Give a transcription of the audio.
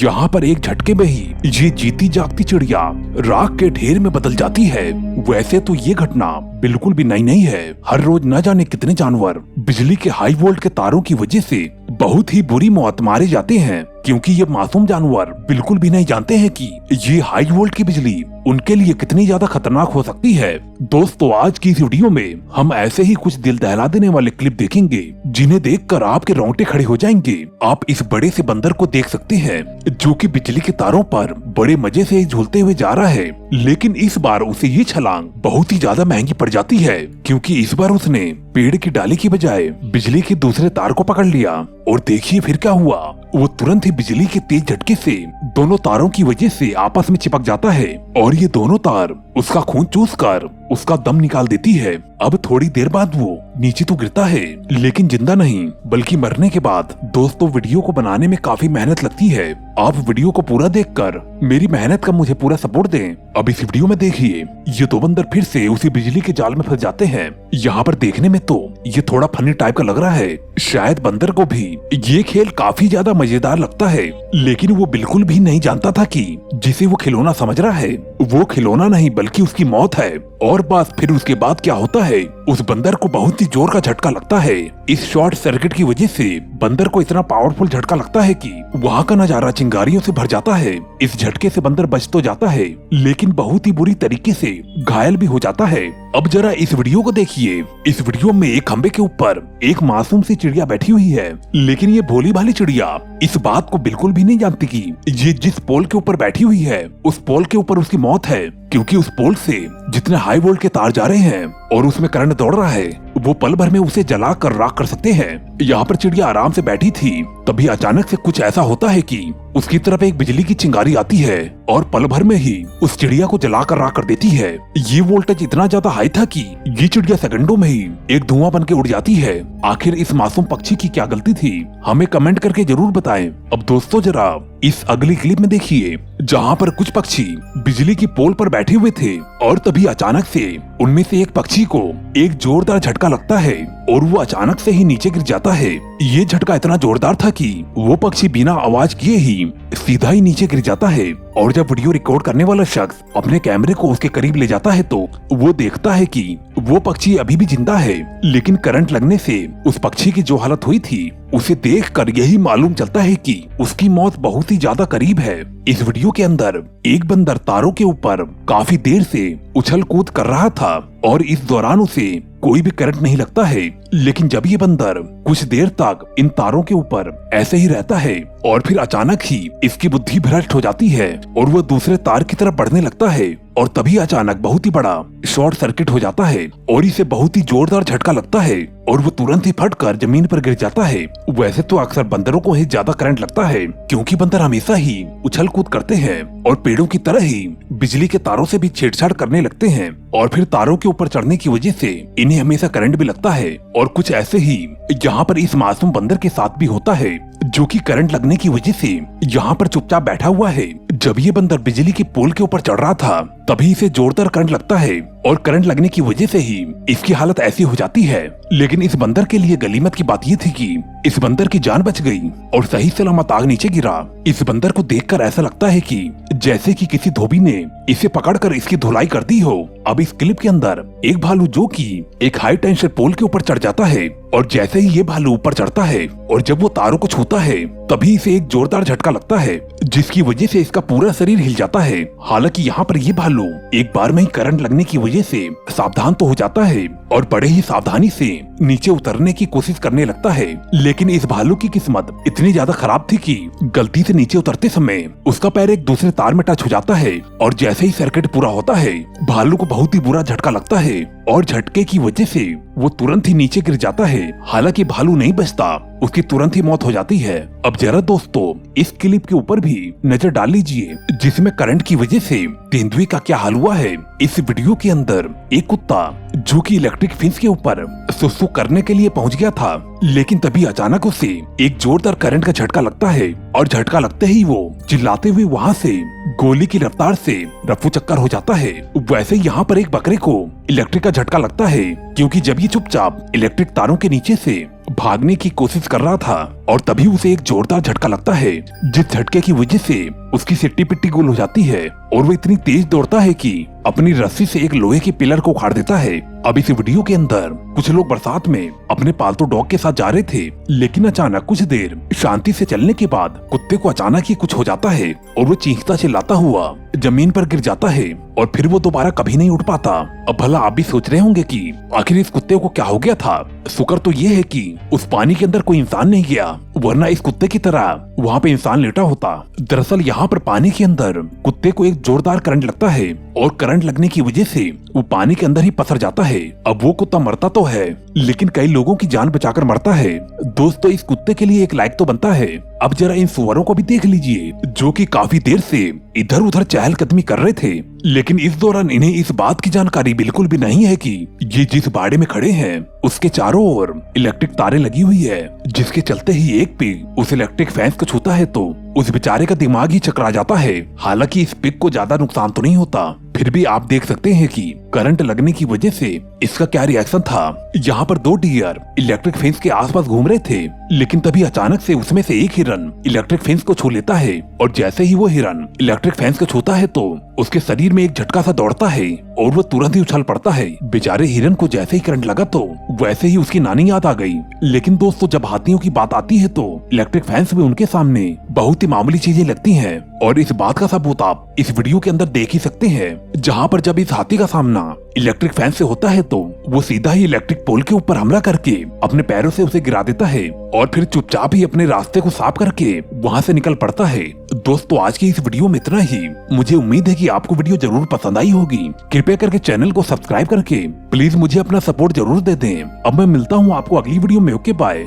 यहाँ पर एक झटके में ही ये जीती जागती चिड़िया राख के ढेर में बदल जाती है। वैसे तो ये घटना बिल्कुल भी नई नहीं है। हर रोज न जाने कितने जानवर बिजली के हाई वोल्ट के तारों की वजह से बहुत ही बुरी मौत मारे जाते हैं, क्योंकि ये मासूम जानवर बिल्कुल भी नहीं जानते हैं कि ये हाई वोल्ट की बिजली उनके लिए कितनी ज्यादा खतरनाक हो सकती है। दोस्तों, आज की इस वीडियो में हम ऐसे ही कुछ दिल दहला देने वाले क्लिप देखेंगे जिन्हें देखकर आपके रोंगटे खड़े हो जाएंगे। आप इस बड़े से बंदर को देख सकते हैं जो कि बिजली के तारों पर बड़े मजे से झूलते हुए जा रहा है, लेकिन इस बार उसे ये छलांग बहुत ही ज्यादा महंगी पड़ जाती है, क्योंकि इस बार उसने पेड़ की डाली की बजाय बिजली के दूसरे तार को पकड़ लिया। और देखिए फिर क्या हुआ, वो तुरंत ही बिजली के तेज झटके से दोनों तारों की वजह से आपस में चिपक जाता है और ये दोनों तार उसका खून चूस कर उसका दम निकाल देती है। अब थोड़ी देर बाद वो नीचे तो गिरता है, लेकिन जिंदा नहीं बल्कि मरने के बाद। दोस्तों, वीडियो को बनाने में काफी मेहनत लगती है। आप वीडियो को पूरा देखकर मेरी मेहनत का मुझे पूरा सपोर्ट दें। अब इस वीडियो में देखिए, ये दो बंदर फिर से उसी बिजली के जाल में फंस जाते हैं। यहाँ पर देखने में तो ये थोड़ा फनी टाइप का लग रहा है। शायद बंदर को भी ये खेल काफी ज्यादा मजेदार लगता है, लेकिन वो बिल्कुल भी नहीं जानता था कि जिसे वो खिलौना समझ रहा है वो खिलौना नहीं बल्कि उसकी मौत है। और बस फिर उसके बाद क्या होता है, उस बंदर को बहुत ही जोर का झटका लगता है। इस शॉर्ट सर्किट की वजह से बंदर को इतना पावरफुल झटका लगता है कि वहाँ का नजारा चिंगारियों से भर जाता है। इस झटके से बंदर बच तो जाता है, लेकिन बहुत ही बुरी तरीके से घायल भी हो जाता है। अब जरा इस वीडियो को देखिए। इस वीडियो में एक खंबे के ऊपर एक मासूम सी चिड़िया बैठी हुई है, लेकिन ये भोली भाली चिड़िया इस बात को बिल्कुल भी नहीं जानती कि ये जिस पोल के ऊपर बैठी हुई है उस पोल के ऊपर उसकी मौत है, क्योंकि उस पोल से जितने हाई वोल्ट के तार जा रहे हैं और उसमें करंट दौड़ रहा है वो पल भर में उसे जला कर राख कर सकते हैं। यहाँ पर चिड़िया आराम से बैठी थी, तभी अचानक से कुछ ऐसा होता है कि उसकी तरफ एक बिजली की चिंगारी आती है और पल भर में ही उस चिड़िया को जला कर राख कर देती है। ये वोल्टेज इतना ज्यादा हाई था कि ये चिड़िया सेकंडों में ही एक धुआं बन के उड़ जाती है। आखिर इस मासूम पक्षी की क्या गलती थी, हमें कमेंट करके जरूर बताएं। अब दोस्तों, जरा इस अगली क्लिप में देखिए, जहाँ पर कुछ पक्षी बिजली की पोल पर बैठे हुए थे और तभी अचानक से उनमें से एक पक्षी को एक जोरदार झटका लगता है और वो अचानक से ही नीचे गिर जाता है। ये झटका इतना जोरदार था कि वो पक्षी बिना आवाज किए ही सीधा ही नीचे गिर जाता है। और जब वीडियो रिकॉर्ड करने वाला शख्स अपने कैमरे को उसके करीब ले जाता है तो वो देखता है कि वो पक्षी अभी भी जिंदा है, लेकिन करंट लगने से उस पक्षी की जो हालत हुई थी उसे देखकर यही मालूम चलता है कि उसकी मौत बहुत ही ज्यादा करीब है। इस वीडियो के अंदर एक बंदर तारों के ऊपर काफी देर से उछल कूद कर रहा था और इस दौरान उसे कोई भी करंट नहीं लगता है, लेकिन जब ये बंदर कुछ देर तक इन तारों के ऊपर ऐसे ही रहता है और फिर अचानक ही इसकी बुद्धि भ्रष्ट हो जाती है और वह दूसरे तार की तरफ बढ़ने लगता है और तभी अचानक बहुत ही बड़ा शॉर्ट सर्किट हो जाता है और इसे बहुत ही जोरदार झटका लगता है और वो तुरंत ही फटकर जमीन पर गिर जाता है। वैसे तो अक्सर बंदरों को ही ज्यादा करंट लगता है, क्योंकि बंदर हमेशा ही उछल कूद करते हैं और पेड़ों की तरह ही बिजली के तारों से भी छेड़छाड़ करने लगते हैं और फिर तारों के ऊपर चढ़ने की वजह से इन्हें हमेशा करंट भी लगता है। और कुछ ऐसे ही यहाँ पर इस मासूम बंदर के साथ भी होता है, जो कि करंट लगने की वजह से यहाँ पर चुपचाप बैठा हुआ है। जब ये बंदर बिजली की पोल के ऊपर चढ़ रहा था तभी इसे जोरदार करंट लगता है और करंट लगने की वजह से ही इसकी हालत ऐसी हो जाती है। लेकिन इस बंदर के लिए गनीमत की बात ये थी कि इस बंदर की जान बच गई और सही सलामत आग नीचे गिरा। इस बंदर को देखकर ऐसा लगता है कि जैसे कि किसी धोबी ने इसे पकड़कर इसकी धुलाई कर दी हो। अब इस क्लिप के अंदर एक भालू जो कि एक हाई टेंशन पोल के ऊपर चढ़ जाता है और जैसे ही ये भालू ऊपर चढ़ता है और जब वो तारों को छूता है तभी इसे एक जोरदार झटका लगता है, जिसकी वजह से इसका पूरा शरीर हिल जाता है। हालांकि यहाँ पर ये भालू एक बार में ही करंट लगने की वजह से सावधान तो हो जाता है और बड़े ही सावधानी से नीचे उतरने की कोशिश करने लगता है, लेकिन इस भालू की किस्मत इतनी ज्यादा खराब थी कि गलती से नीचे उतरते समय उसका पैर एक दूसरे तार में टच हो जाता है और जैसे ही सर्किट पूरा होता है भालू को बहुत ही बुरा झटका लगता है और झटके की वजह से वो तुरंत ही नीचे गिर जाता है। हालांकि भालू नहीं बचता, उसकी तुरंत ही मौत हो जाती है। अब जरा दोस्तों इस क्लिप के ऊपर भी नजर डाल लीजिए, जिसमें करंट की वजह से तेंदुए का क्या हाल हुआ है। इस वीडियो के अंदर एक कुत्ता जो कि इलेक्ट्रिक फेंस के ऊपर सुसु करने के लिए पहुंच गया था, लेकिन तभी अचानक उसे एक जोरदार करंट का झटका लगता है और झटका लगते ही वो चिल्लाते हुए वहाँ से गोली की रफ्तार से रफू चक्कर हो जाता है। वैसे यहाँ पर एक बकरे को इलेक्ट्रिक का झटका लगता है, क्योंकि जब ये चुपचाप इलेक्ट्रिक तारों के नीचे से भागने की कोशिश कर रहा था और तभी उसे एक जोरदार झटका लगता है, जिस झटके की वजह से उसकी सिट्टी पिट्टी गोल हो जाती है और वो इतनी तेज दौड़ता है कि अपनी रस्सी से एक लोहे के पिलर को उखाड़ देता है। अब इस वीडियो के अंदर कुछ लोग बरसात में अपने पालतू डॉग के साथ जा रहे थे, लेकिन अचानक कुछ देर शांति से चलने के बाद कुत्ते को अचानक ही कुछ हो जाता है और वो चीखता चिल्लाता हुआ जमीन पर गिर जाता है और फिर वो दोबारा कभी नहीं उठ पाता। अब भला आप भी सोच रहे होंगे कि आखिर इस कुत्ते को क्या हो गया था। शुक्र तो ये है कि उस पानी के अंदर कोई इंसान नहीं गया, वरना इस कुत्ते की तरह वहाँ पे इंसान लेटा होता। दरअसल यहाँ पर पानी के अंदर कुत्ते को एक जोरदार करंट लगता है और करंट लगने की वजह से वो पानी के अंदर ही पसर जाता है। अब वो कुत्ता मरता तो है, लेकिन कई लोगों की जान बचाकर मरता है। दोस्तों, इस कुत्ते के लिए एक लाइक तो बनता है। अब जरा इन सुअरों को भी देख लीजिए, जो कि काफी देर से इधर उधर चहलकदमी कर रहे थे, लेकिन इस दौरान इन्हें इस बात की जानकारी बिल्कुल भी नहीं है कि ये जिस बाड़े में खड़े हैं उसके चारों ओर इलेक्ट्रिक तारें लगी हुई है, जिसके चलते ही एक पिग उस इलेक्ट्रिक फेंस को छूता है तो उस बेचारे का दिमाग ही चकरा जाता है। हालांकि इस पिग को ज्यादा नुकसान तो नहीं होता, फिर भी आप देख सकते हैं कि करंट लगने की वजह से इसका क्या रिएक्शन था। यहाँ पर 2 डियर इलेक्ट्रिक फेंस के आसपास घूम रहे थे, लेकिन तभी अचानक से उसमें से एक हिरन इलेक्ट्रिक फेंस को छू लेता है और जैसे ही वो हिरन इलेक्ट्रिक फेंस को छूता है तो उसके शरीर में एक झटका सा दौड़ता है और वो तुरंत ही उछल पड़ता है। बेचारे हिरन को जैसे ही करंट लगा तो वैसे ही उसकी नानी याद आ गई। लेकिन दोस्तों, जब हाथियों की बात आती है तो इलेक्ट्रिक फेंस भी उनके सामने बहुत ही मामूली चीजें लगती हैं और इस बात का सबूत आप इस वीडियो के अंदर देख ही सकते हैं, जहाँ पर जब इस हाथी का सामना इलेक्ट्रिक फैन से होता है तो वो सीधा ही इलेक्ट्रिक पोल के ऊपर हमला करके अपने पैरों से उसे गिरा देता है और फिर चुपचाप ही अपने रास्ते को साफ करके वहाँ से निकल पड़ता है। दोस्तों, आज की इस वीडियो में इतना ही। मुझे उम्मीद है कि आपको वीडियो जरूर पसंद आई होगी। कृपया करके चैनल को सब्सक्राइब करके प्लीज मुझे अपना सपोर्ट जरूर दे दें। अब मैं मिलता हूँ आपको अगली वीडियो में। Okay, bye.